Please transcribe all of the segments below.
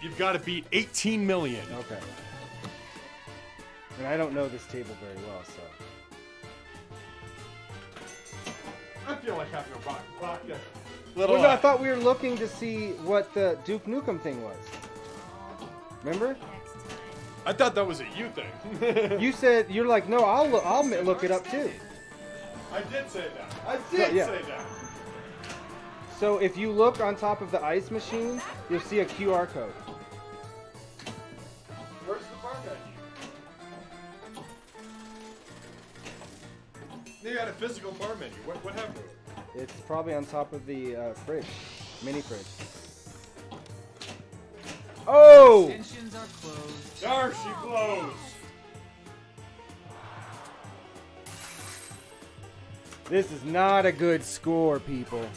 you've got to beat 18 million. Okay. And I don't know this table very well, so. I feel like having a rock. Well, no, I thought we were looking to see what the Duke Nukem thing was. Remember? I thought that was a you thing. You said, you're like, no, I'll look it up too. I did say that. I did say that. So if you look on top of the ice machine, you'll see a QR code. Where's the bar menu? They got a physical bar menu. What happened to it? It's probably on top of the fridge, mini fridge. Oh! Extensions are closed. There she closed. This is not a good score, people.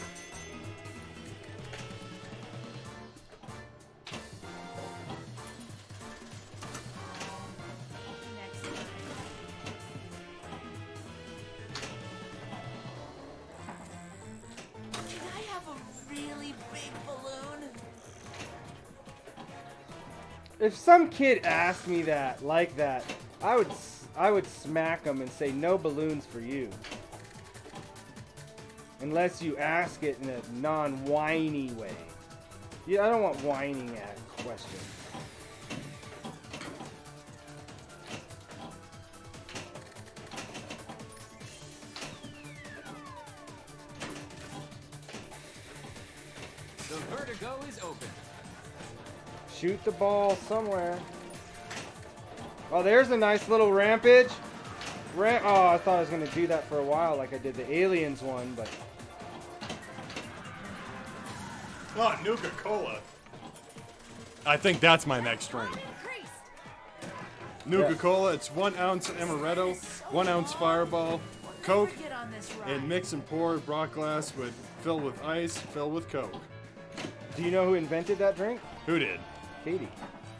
If some kid asked me that, like that, I would smack them and say, no balloons for you. Unless you ask it in a non-whiny way. Yeah, I don't want whining at questions. The vertigo is open. Shoot the ball somewhere. Oh, there's a nice little rampage. Oh, I thought I was going to do that for a while like I did the Aliens one, but... Oh, Nuka-Cola. I think that's my next drink. Nuka-Cola, it's 1 ounce amaretto, 1 ounce Fireball, Coke, and mix and pour rock glass filled with ice, filled with Coke. Do you know who invented that drink? Who did? Katie.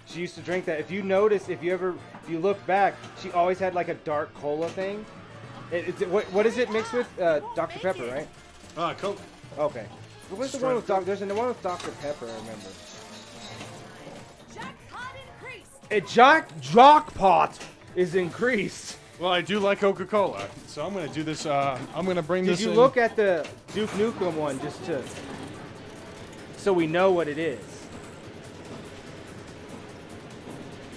She used to drink that. If you notice, if you look back, she always had like a dark cola thing. What is it mixed with? Dr. Pepper, right? Coke. Okay. What was the one with Dr. There's the one with Dr. Pepper, I remember. Jackpot is increased. Well, I do like Coca-Cola, so I'm going to do this. I'm going to bring this in. Did you look at the Duke Nukem one so we know what it is?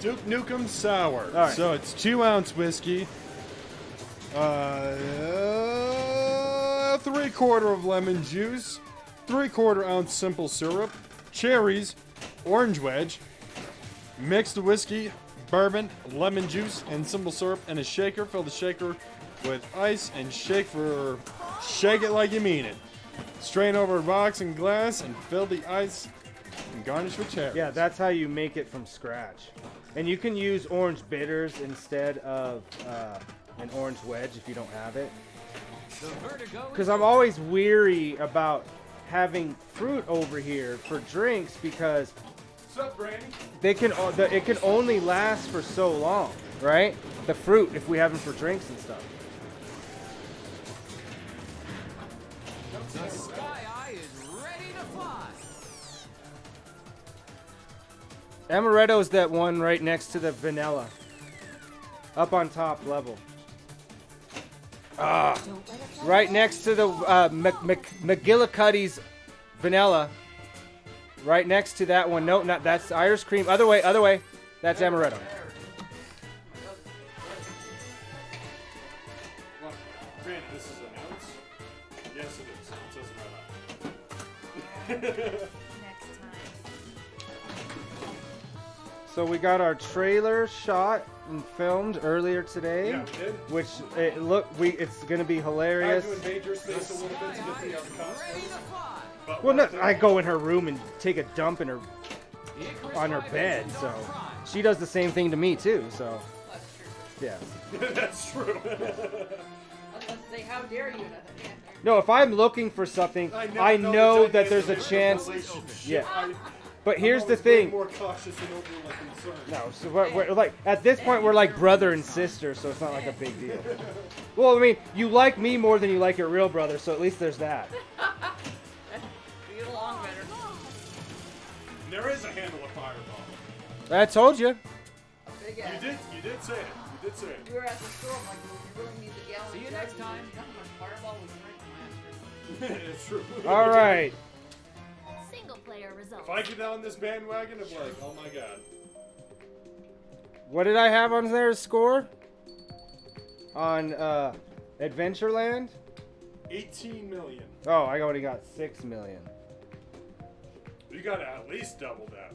Duke Nukem Sour. All right. So it's 2 ounce whiskey, 3/4 of lemon juice, 3/4 ounce simple syrup, cherries, orange wedge, mix the whiskey, bourbon, lemon juice, and simple syrup in a shaker. Fill the shaker with ice and shake it like you mean it. Strain over a box and glass and fill the ice and garnish with cherries. Yeah, that's how you make it from scratch. And you can use orange bitters instead of an orange wedge if you don't have it. Because I'm always weary about having fruit over here for drinks because What's up, Brandy? it can only last for so long, right? The fruit, if we have them for drinks and stuff. The Sky Eye is ready to fly. Amaretto's that one right next to the vanilla. Up on top level. Right next to the McGillicuddy's vanilla. Right next to that one. No, not that's Irish cream. Other way. That's amaretto. Well, Brandy, this is an ounce? Yes, it is. It says it right on. So we got our trailer shot and filmed earlier today, Yeah, we did. which it's gonna be hilarious. I had to invade your space a little bit to get the costumes. But Well, no, I go in her room and take a dump on her bed, so she does the same thing to me too. So, yeah. That's true. Say, how dare you? No, if I'm looking for something, I know that there's a chance. Yeah. But here's the thing. More cautious and overly concerned. No, so we're like at this point we're like brother and sister, so it's not like a big deal. Well, I mean, you like me more than you like your real brother, so at least there's that. We get along better. And there is a handle of fireball. I told you. A big You ass. did say it. You did say it. We were at the store. I'm like, you really need the gallon. See you jug? next time. Not much fireball we drank last It's true. All right. Single player results. If I get on this bandwagon, I'm like, oh my god. What did I have on there to score? On Adventureland? 18 million. Oh, I already got 6 million. You gotta at least double that.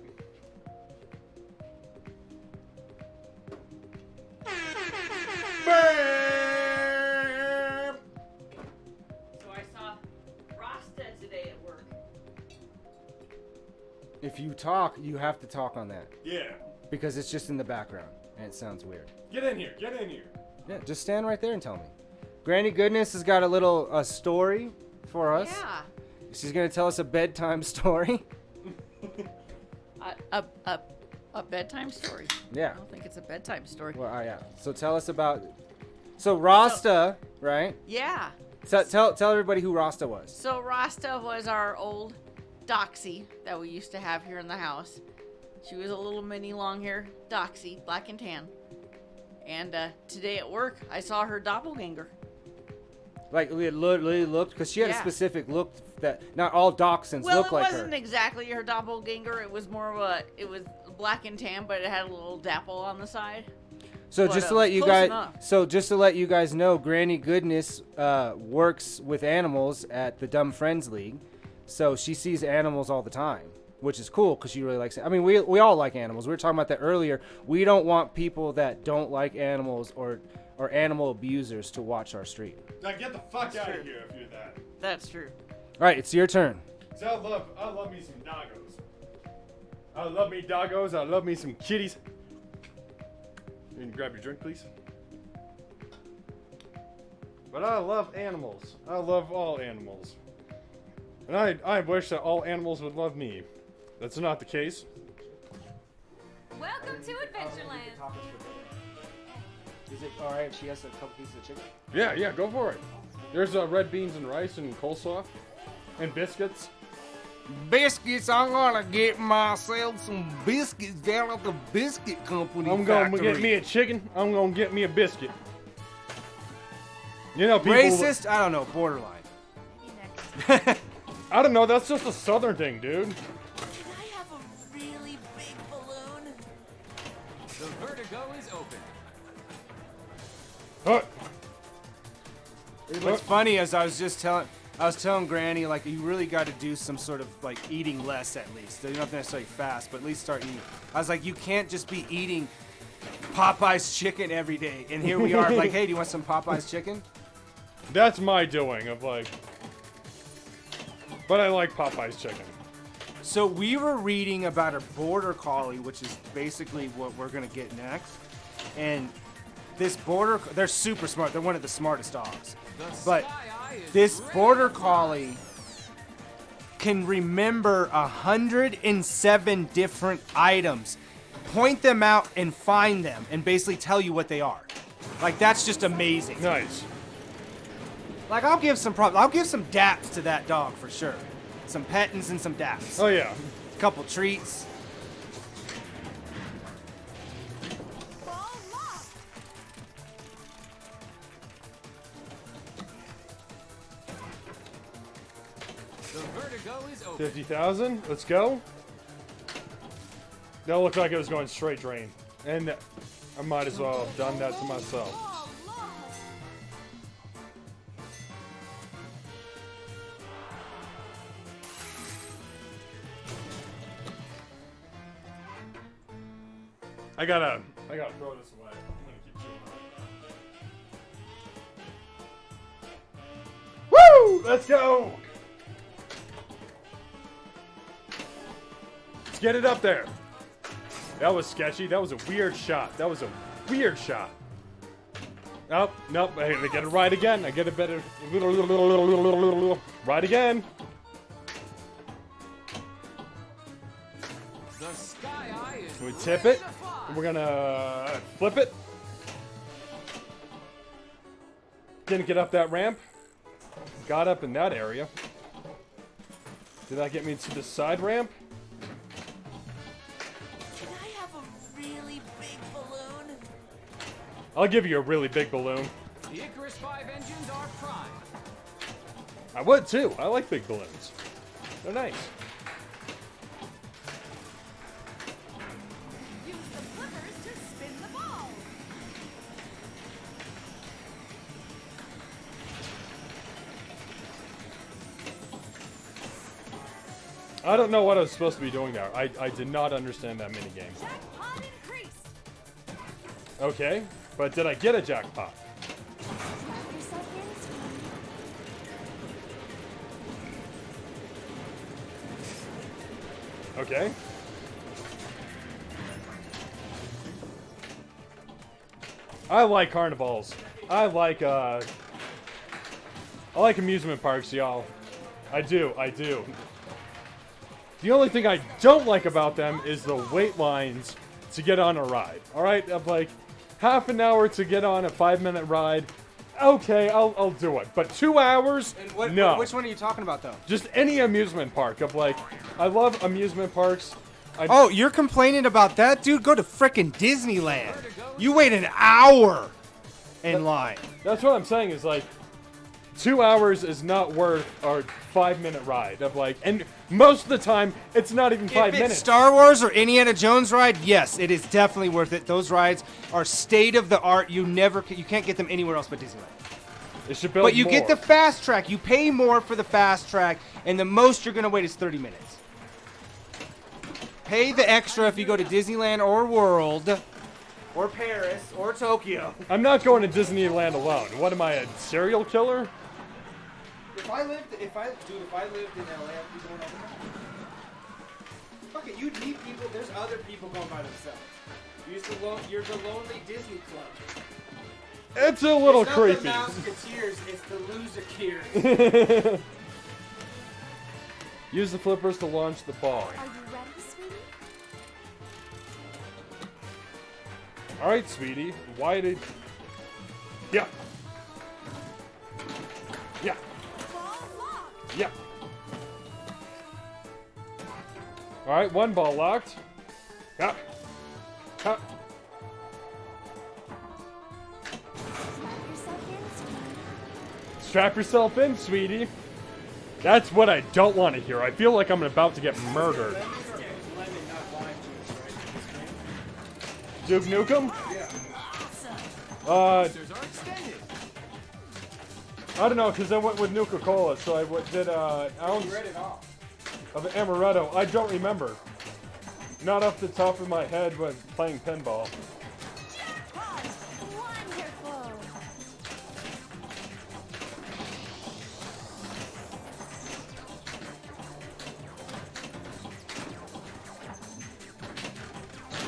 Bam! So I saw Rasta today at work. If you talk, you have to talk on that. Yeah. Because it's just in the background. And it sounds weird. Get in here. Get in here. Yeah, just stand right there and tell me. Granny Goodness has got a little story for us. Yeah. She's going to tell us a bedtime story. A bedtime story. Yeah. I don't think it's a bedtime story. Well, yeah. So tell us about... So Rasta, right? Yeah. So, tell everybody who Rasta was. So Rasta was our old Doxy that we used to have here in the house. She was a little mini long hair Doxy, black and tan. And today at work, I saw her doppelganger. Like, it literally looked... Because she had a Yeah. specific look that... Not all dachshunds Well, look it like wasn't her. exactly her doppelganger. It was more of a... It was black and tan, but it had a little dapple on the side. So But, just to let you close guys, enough. so just to let you guys know, Granny Goodness works with animals at the Dumb Friends League, so she sees animals all the time, which is cool because she really likes it. I mean, we all like animals. We were talking about that earlier. We don't want people that don't like animals or animal abusers to watch our stream. Now get the fuck That's out true. of here if you're that. That's true. All right, it's your turn. So I love me some doggos. I love me doggos. I love me some kitties. You can grab your drink, please. But I love animals. I love all animals. And I wish that all animals would love me. That's not the case. Welcome to Adventureland. Is it all right if she has a couple pieces of chicken? Yeah, go for it. There's red beans and rice and coleslaw and biscuits. Biscuits, I'm gonna get myself some biscuits down at the biscuit company. I'm gonna get me a chicken. I'm gonna get me a biscuit. You know, people. Racist? I don't know, borderline. I don't know. That's just a southern thing, dude. Can I have a really big balloon? The vertigo is open. What's funny is I was telling Granny, like, you really got to do some sort of, like, eating less at least. You don't have to necessarily fast, but at least start eating. I was like, you can't just be eating Popeye's chicken every day. And here we are, like, hey, do you want some Popeye's chicken? That's my doing of like. But I like Popeye's chicken. So we were reading about a border collie, which is basically what we're going to get next. And this they're super smart. They're one of the smartest dogs. But this border collie can remember 107 different items, point them out and find them, and basically tell you what they are. Like, that's just amazing. Nice. Like, I'll give some daps to that dog for sure. Some pettings and some daps. Oh yeah. A couple treats. The vertigo is open. 50,000. Let's go. That looked like it was going straight drain, and I might as well have done that to myself. I gotta throw this away. I'm gonna keep chewing on it. Woo! Let's go! Let's get it up there. That was sketchy. That was a weird shot. Oh, nope. I get it right again. I get it better. Right again. The sky eye is We tip it. ready to fly. And we're gonna flip it. Didn't get up that ramp. Got up in that area. Did that get me to the side ramp? I'll give you a really big balloon. The Icarus 5 engines are prime. I would too. I like big balloons. They're nice. Use the flippers to spin the ball. I don't know what I was supposed to be doing there. I did not understand that minigame. Jackpot increased. Okay, but did I get a jackpot? Strap yourself in, sweetie. Okay. I like carnivals. I like amusement parks, y'all. I do. The only thing I don't like about them is the wait lines to get on a ride. All right, of like half an hour to get on a 5-minute ride. Okay, I'll do it. But 2 hours? And what, no. which one are you talking about, though? Just any amusement park. Of like, I love amusement parks. Oh, you're complaining about that? Dude, go to frickin' Disneyland. You wait an hour in line. That's what I'm saying is like 2 hours is not worth our 5-minute ride of like, and most of the time it's not even 5 If it's minutes. Star Wars or Indiana Jones ride, yes, it is definitely worth it. Those rides are state of the art. You can't get them anywhere else but Disneyland. It should build But you more. get the fast track. You pay more for the fast track, and the most you're gonna wait is 30 minutes. Pay the extra if you go to Disneyland or World, or Paris, or Tokyo. I'm not going to Disneyland alone. What am I, a serial killer? If I lived in LA, I'd be going all the time. Fuck it, you'd meet people. There's other people going by themselves. You're the lonely Disney club. It's a little It's not creepy. the Mouseketeers, it's the Loserkeers. Use the flippers to launch the ball. Are you ready, sweetie? All right, sweetie. Why did? Yeah. Yeah. Ball locked. Yeah. All right, one ball locked. Yeah. Yeah. Strap yourself in, sweetie. Strap yourself in, sweetie. That's what I don't want to hear. I feel like I'm about to get murdered. Duke Nukem? Boosters are extended. I don't know, because I went with Nuka-Cola, so I did ounce of amaretto. I don't remember. Not off the top of my head when playing pinball. Jackpot. Wonderful.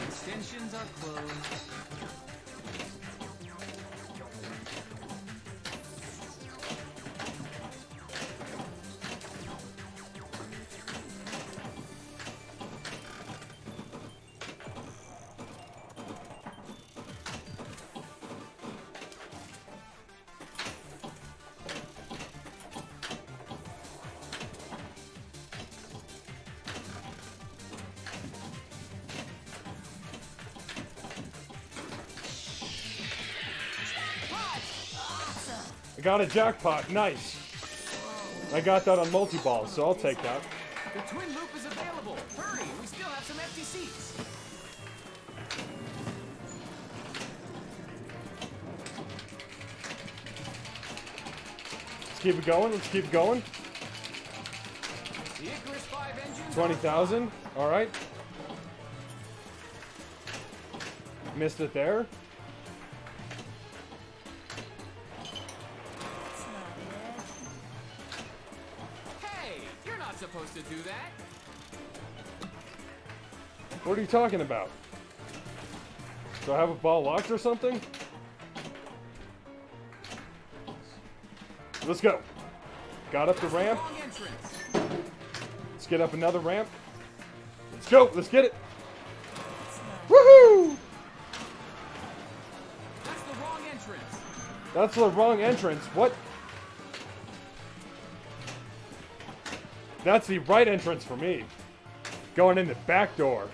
Extensions are closed. I got a jackpot. Nice. I got that on multi-ball, so I'll take that. The twin loop is available. Hurry, we still have some empty seats. Let's keep it going. Let's keep it going. The Icarus 5 engines 20,000. All right. Missed it there. Hey, you're not supposed to do that. What are you talking about? Do I have a ball locked or something? Let's go. Got up the ramp. Wrong entrance. Let's get up another ramp. Let's go. Let's get it. Woohoo! That's the wrong entrance. That's the wrong entrance. What? That's the right entrance for me. Going in the back door.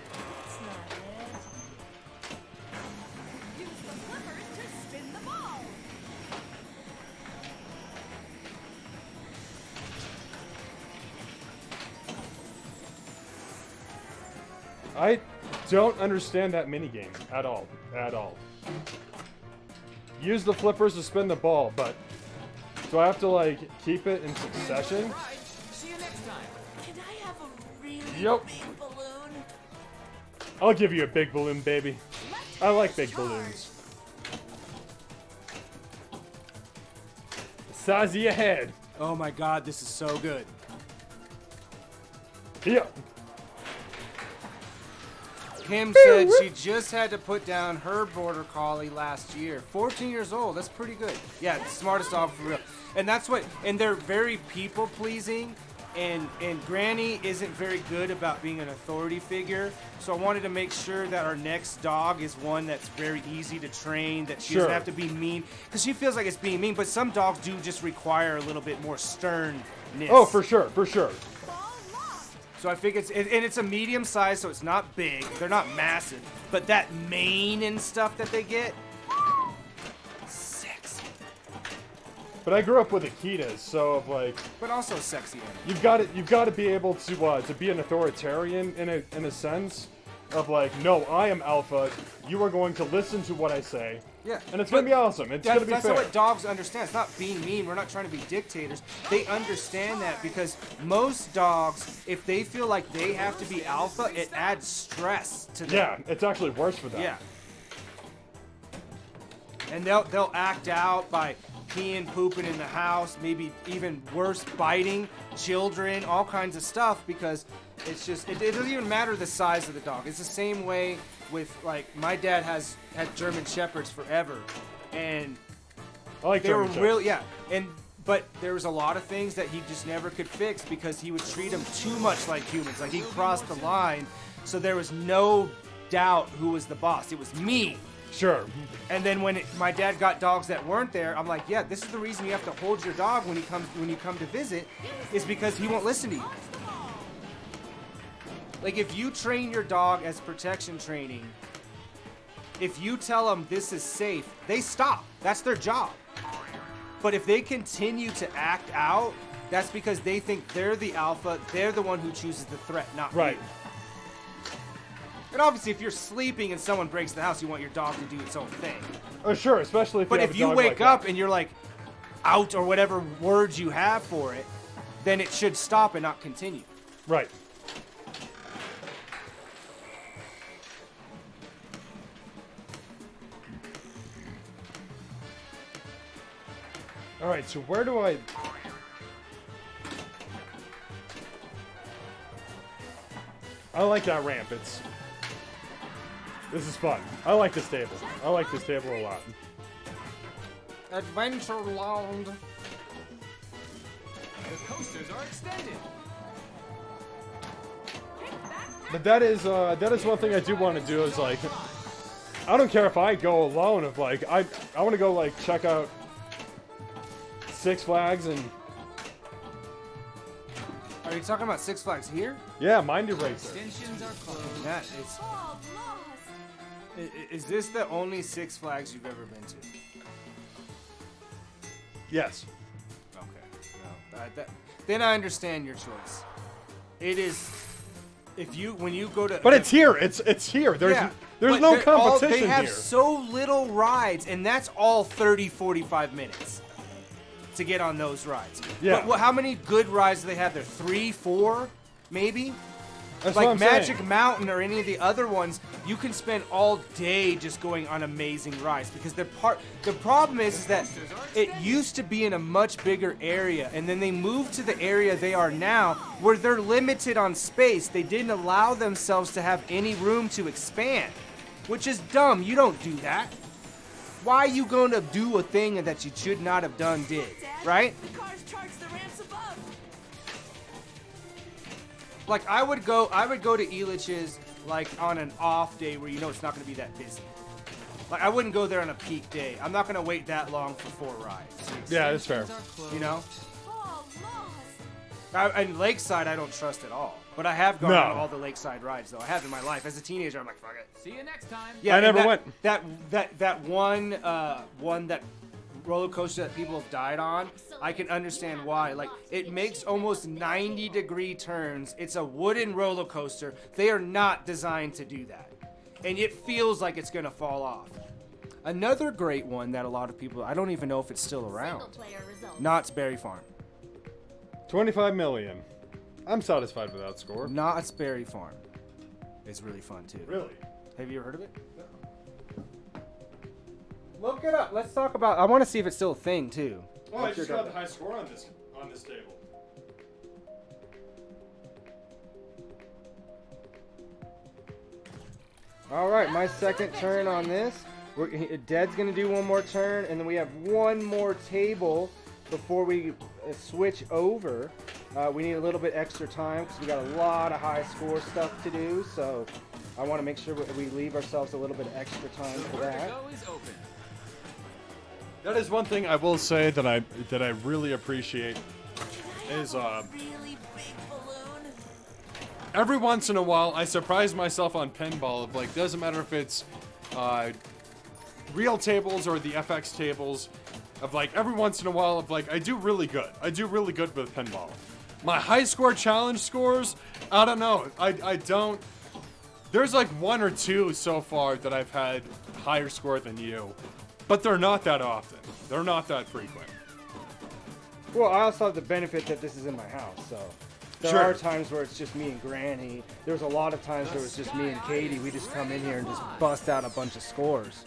Use the flippers to I don't understand that minigame at all. At all. Use the flippers to spin the ball, but do I have to like keep it in succession? Right. See you next time. Can I have a really Yep. big balloon? I'll give you a big balloon, baby. I like big balloons. The size of your head. Oh my god, this is so good. Yeah. Kim said she just had to put down her border collie last year. 14 years old. That's pretty good. Yeah, the smartest dog for real. And that's what. And they're very people pleasing. And Granny isn't very good about being an authority figure. So I wanted to make sure that our next dog is one that's very easy to train. That she doesn't have to be mean, because she feels like it's being mean. But some dogs do just require a little bit more sternness. Oh, for sure, for sure. Ball lost. So I think it's a medium size, so it's not big. They're not massive, but that mane and stuff that they get, sexy. But I grew up with Akitas, so like But also sexy animal. you've got to be able to be an authoritarian in a sense of like, no, I am alpha. You are going to listen to what I say. Yeah. And it's gonna be awesome. It's gonna be That's fair. what dogs understand. It's not being mean. We're not trying to be dictators. They understand that because most dogs, if they feel like they have to be alpha, it adds stress to them. Yeah, it's actually worse for them. Yeah. And they'll act out by peeing, pooping in the house, maybe even worse, biting children, all kinds of stuff, because it's just it doesn't even matter the size of the dog. It's the same way with, like, my dad had German Shepherds forever, and I like they were German real, Shepherds. yeah. But there was a lot of things that he just never could fix because he would treat them too much like humans. Like, he crossed the line, so there was no doubt who was the boss. It was me. Sure. And then when my dad got dogs that weren't there, I'm like, yeah, this is the reason you have to hold your dog when you come to visit, is because he won't listen to you. Like, if you train your dog as protection training, if you tell them this is safe, they stop. That's their job. But if they continue to act out, that's because they think they're the alpha, they're the one who chooses the threat, not Right. you. And obviously, if you're sleeping and someone breaks the house, you want your dog to do its own thing. Oh, sure, especially if But you have if a you dog wake like up that. and you're like out or whatever words you have for it, then it should stop and not continue. Right. All right, so where do I... I like that ramp. This is fun. I like this table. I like this table a lot. Adventureland. The coasters are extended. But that is one thing I do want to do is like, I don't care if I go alone. If like I want to go like check out Six Flags and Are you talking about Six Flags here? yeah, Mind Eraser. Extensions are closed. Yeah, it's. Ball lost. Is this the only Six Flags you've ever been to? Yes. Okay. No. Then I understand your choice. It is. When you go to. But it's here. It's here. There's but no they're all- competition They have here. so little rides, and that's all 30, 45 minutes to get on those rides. Yeah. But how many good rides do they have there? 3, 4, maybe? That's what Like I'm Magic saying. Mountain or any of the other ones, you can spend all day just going on amazing rides because the problem is that it used to be in a much bigger area, and then they moved to the area they are now where they're limited on space. They didn't allow themselves to have any room to expand, which is dumb. You don't do that. Why are you going to do a thing that you should not have done right? The cars charge the ramps above. Like I would go to Elitch's like on an off day where you know it's not going to be that busy. Like I wouldn't go there on a peak day. I'm not going to wait that long for 4 rides. Yeah, that's fair. Extensions are closed. You know? Ball lost. And Lakeside I don't trust at all. But I have gone No. on all the Lakeside rides though. I have in my life. As a teenager, I'm like, fuck it. See you next time. Yeah, I and never that, went. That one that roller coaster that people have died on, I can understand why. Like, it makes almost 90-degree turns. It's a wooden roller coaster. They are not designed to do that. And it feels like it's going to fall off. Another great one that a lot of people, I don't even know if it's still around. Knott's Berry Farm. 25 million. I'm satisfied with that score. Knott's Berry Farm is really fun too. Really? Have you ever heard of it? Look it up. Let's talk about. I want to see if it's still a thing too. Oh, I just got the high score on this table. All right, my second turn on this. Dead's gonna do one more turn, and then we have one more table before we switch over. We need a little bit extra time because we got a lot of high score stuff to do. So I want to make sure we leave ourselves a little bit of extra time for that. That is one thing I will say that I really appreciate is Really big balloon. every once in a while I surprise myself on pinball of like doesn't matter if it's real tables or the FX tables of like every once in a while of like I do really good with pinball. My high score challenge scores, I don't know. I don't. There's like one or two so far that I've had higher score than you, but they're not that often. They're not that frequent. Well, I also have the benefit that this is in my house, so there Sure. are times where it's just me and Granny. There's a lot of times where it's just me and Katie. We just come in here and just bust out a bunch of scores.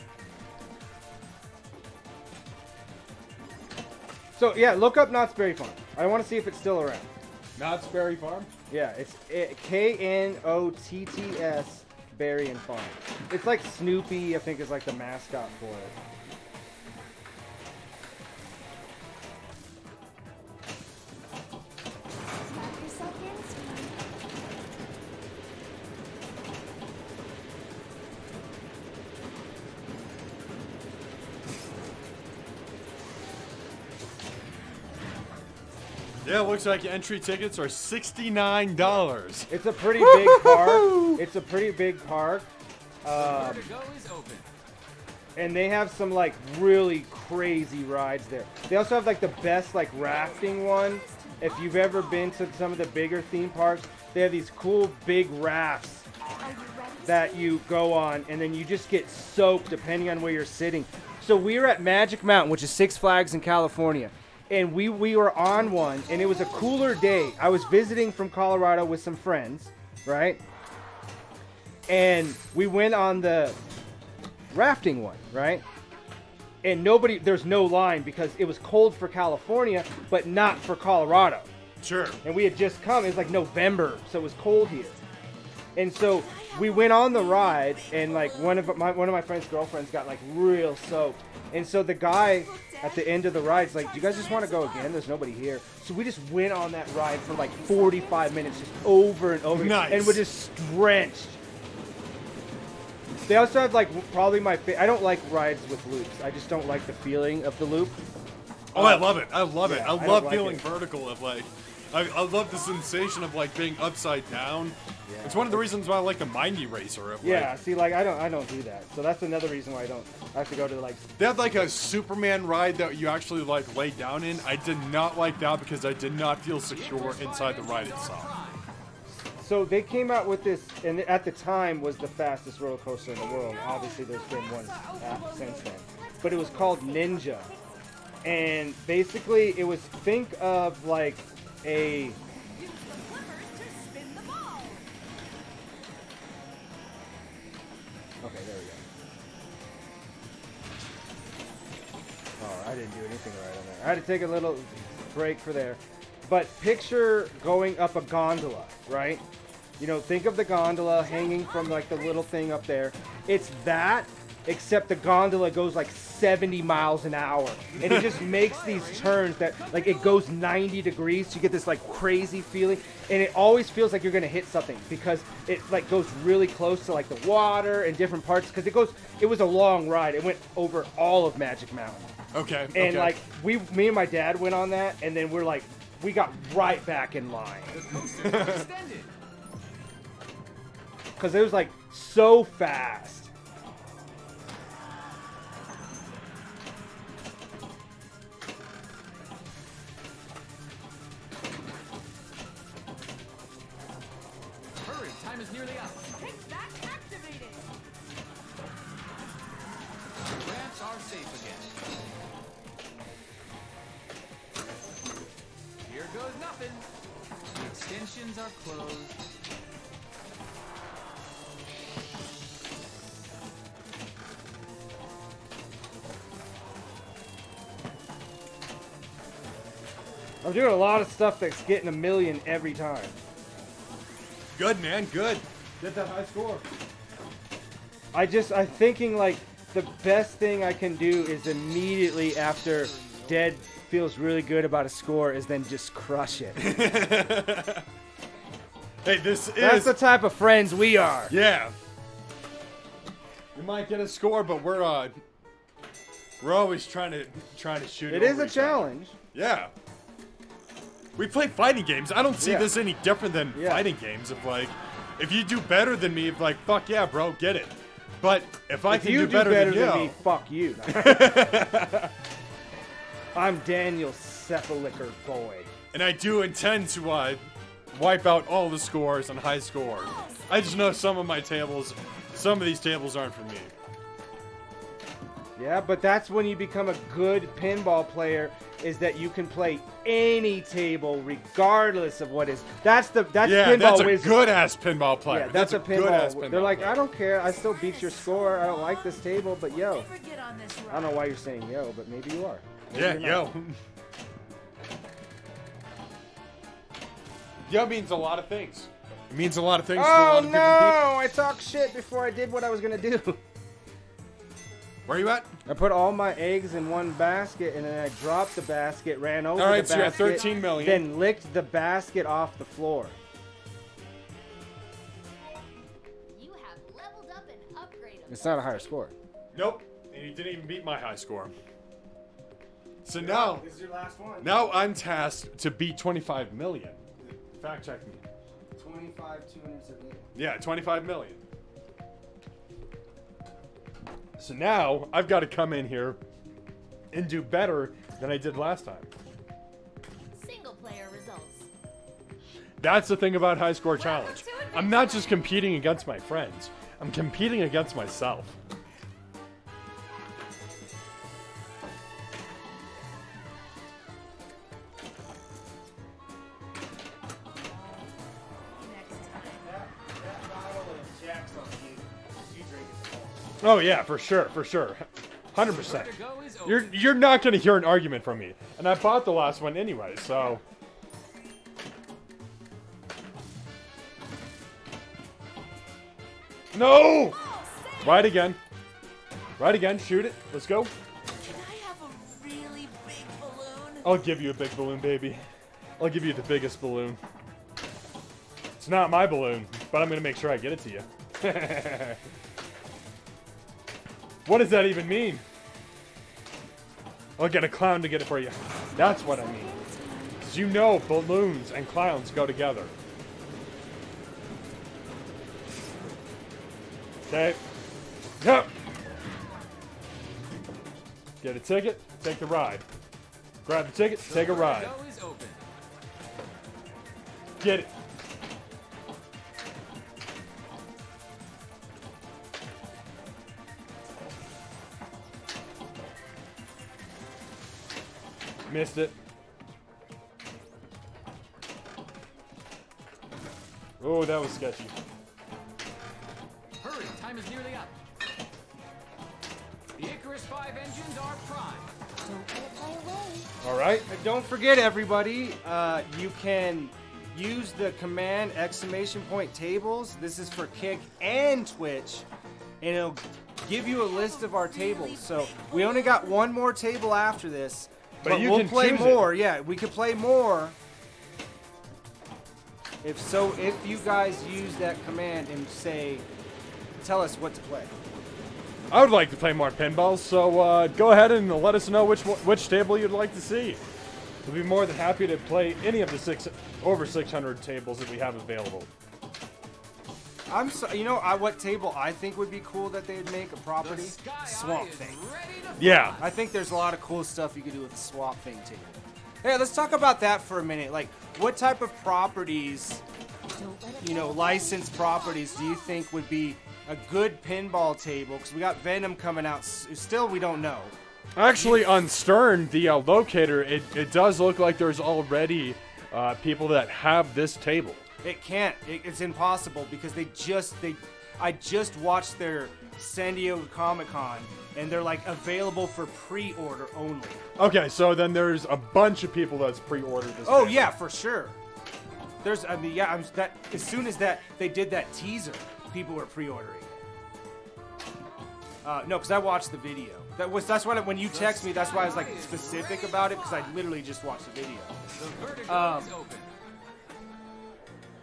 So yeah, look up Knott's Berry Farm. I want to see if it's still around. Knott's Berry Farm? Yeah, it's Knotts Berry and Farm. It's like Snoopy, I think, is like the mascot for it. Yeah, it looks like entry tickets are $69. It's a pretty big park. It's a pretty big park. And they have some like really crazy rides there. They also have like the best like rafting one. If you've ever been to some of the bigger theme parks, they have these cool big rafts that you go on, and then you just get soaked depending on where you're sitting. So we were at Magic Mountain, which is Six Flags in California. And we were on one, and it was a cooler day. I was visiting from Colorado with some friends, right? And we went on the rafting one, right? And there's no line because it was cold for California, but not for Colorado. Sure. And we had just come, it was like November, so it was cold here. And so we went on the ride, and like one of my friend's girlfriends got like real soaked. And so the guy at the end of the ride's like, "Do you guys just want to go again? There's nobody here." So we just went on that ride for like 45 minutes, just over and over, Nice. and we're just drenched. They also have like probably I don't like rides with loops. I just don't like the feeling of the loop. Oh, I love it. I love it. Yeah, I I love don't like feeling it. vertical of like, I love the sensation of like being upside down. Yeah. It's one of the reasons why I like the Mindy Racer. Of, Yeah, like, see, like I don't do that. So that's another reason why I have to go to like. they had like a Superman ride that you actually like lay down in. I did not like that because I did not feel secure inside the ride itself. So they came out with this, and at the time was the fastest roller coaster in the world. Obviously, there's been one since then, but it was called Ninja, and basically it was think of like a. Okay, there we go. Oh, I didn't do anything right on there. I had to take a little break for there. But picture going up a gondola, right? You know, think of the gondola hanging from like the little thing up there. It's that, except the gondola goes like 70 miles an hour. And it just makes these turns that like it goes 90 degrees. So you get this like crazy feeling. And it always feels like you're going to hit something because it like goes really close to like the water and different parts. Because it was a long ride. It went over all of Magic Mountain. Okay. And okay. like me and my dad went on that, and then we got right back in line. Because it was like so fast. time is nearly up. Kickback activated. Ramps are safe again. Here goes nothing. The extensions are closed. I'm doing a lot of stuff that's getting a million every time. Good, man. Good. Get that high score. I'm thinking like the best thing I can do is immediately after Dead feels really good about a score is then just crush it. Hey, this That's is... the type of friends we are. Yeah. You might get a score, but we're always trying to shoot. It is over a each other. challenge. Yeah. We play fighting games. I don't see Yeah. this any different than Yeah. fighting games. If you do better than me, like, fuck yeah, bro, get it. But if I If can you do better than you, me, fuck you. I'm Daniel Sepulcher boy. and I do intend to wipe out all the scores on high score. I just know some of these tables aren't for me. Yeah, but that's when you become a good pinball player, is that you can play any table regardless of what is. That's pinball that's a wisdom. good ass pinball player. Yeah, that's a good ass pinball. pinball. They're like, player. I don't care. I still beat your score. I don't like this table, but yo. Never get on this I don't know why you're saying yo, but maybe you are. Maybe Yeah, you're yo. not. Yo means a lot of things. It means a lot of things to a Oh lot of no! different people. I talked shit before I did what I was gonna do. Where you at? I put all my eggs in one basket, and then I dropped the basket, ran over All right, the so you're at basket, 13 million. then licked the basket off the floor. You have leveled up and upgraded. It's not a higher score. Nope. And you didn't even beat my high score. So now, This is your last one. now I'm tasked to beat 25 million. Fact check me. 25,278. Yeah, 25 million. So now I've got to come in here and do better than I did last time. Single player results. That's the thing about High Score Challenge. I'm not just competing against my friends. I'm competing against myself. That bottle of Jack's on you. You drink it. Oh yeah, for sure, 100%. Vertigo is over. You're not gonna hear an argument from me, and I bought the last one anyway, so. No! Right again. Right again. Shoot it. Let's go. Can I have a really big balloon? I'll give you a big balloon, baby. I'll give you the biggest balloon. It's not my balloon, but I'm gonna make sure I get it to you. What does that even mean? I'll get a clown to get it for you. That's what I mean. 'Cause you know balloons and clowns go together. Okay. Yep. Get a ticket, take the ride. Grab the ticket, take a ride. Vertigo is open. Get it. Missed it. Oh, that was sketchy. Hurry, time is nearly up. The Icarus 5 engines are prime. Don't let it fly away. All right. And don't forget, everybody, you can use the command !tables. This is for Kick and Twitch, and it'll give you a list of our tables. So we only got one more table after this, but you we'll can play choose it. more. Yeah, we could play more. If you guys use that command and tell us what to play. I would like to play more pinballs, so go ahead and let us know which table you'd like to see. We'll be more than happy to play any of the over 600 tables that we have available. What table I think would be cool that they'd make a property? The Sky Eye Swamp is Thing. ready to Yeah. I think there's a lot of cool stuff you could do with the Swamp Thing table. Hey, let's talk about that for a minute. Like, what type of properties you know, licensed properties do you think would be a good pinball table? Because we got Venom coming out. Still, we don't know. Actually, on Stern, the locator, it does look like there's already people that have this table. It can't. It's impossible because I just watched their San Diego Comic-Con, and they're like available for pre-order only. Okay, so then there's a bunch of people that's pre-ordered this. Oh table. yeah, for sure. There's, I mean, yeah. As soon as they did that teaser, people were pre-ordering. No, because I watched the video. That's why when you text me, that's why I was like specific about it because I literally just watched the video. The vertigo is open.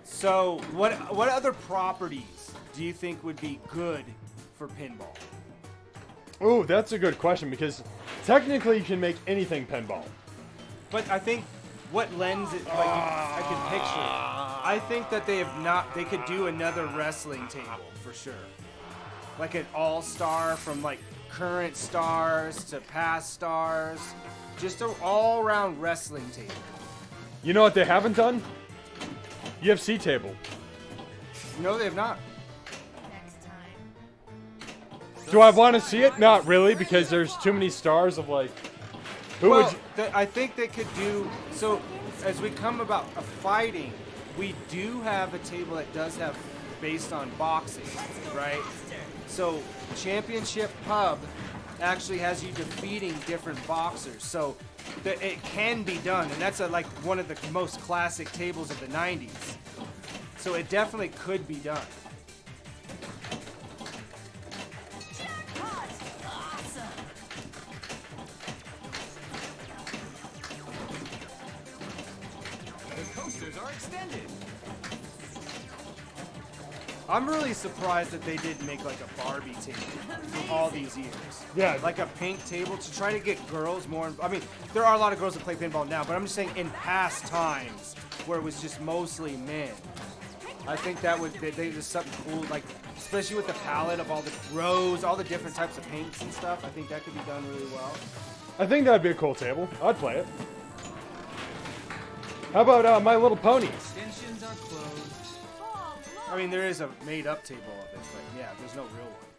So what other properties do you think would be good for pinball? Ooh, that's a good question because technically you can make anything pinball. But I think what lends it, like I can picture it. I think that they could do another wrestling table for sure. Like an all-star from like current stars to past stars. Just an all-around wrestling table. You know what they haven't done? UFC table. No, they have not. Next time. Do I want to see it? Not really, because there's too many stars of like. Who would? You, I think they could do so. As we come about a fighting, we do have a table that does have based on boxing, right? So Championship Pub actually has you defeating different boxers, so it can be done, and that's like one of the most classic tables of the 90s. So it definitely could be done. The coasters are extended. I'm really surprised that they didn't make like a Barbie table for all these years. Yeah. Like a pink table to try to get girls more. I mean, there are a lot of girls that play pinball now, but I'm just saying in past times where it was just mostly men. I think that would they just something cool, like especially with the palette of all the rows, all the different types of paints and stuff. I think that could be done really well. I think that'd be a cool table. I'd play it. How about My Little Ponies? Extensions are closed. I mean, there is a made-up table of it, but yeah, there's no real one.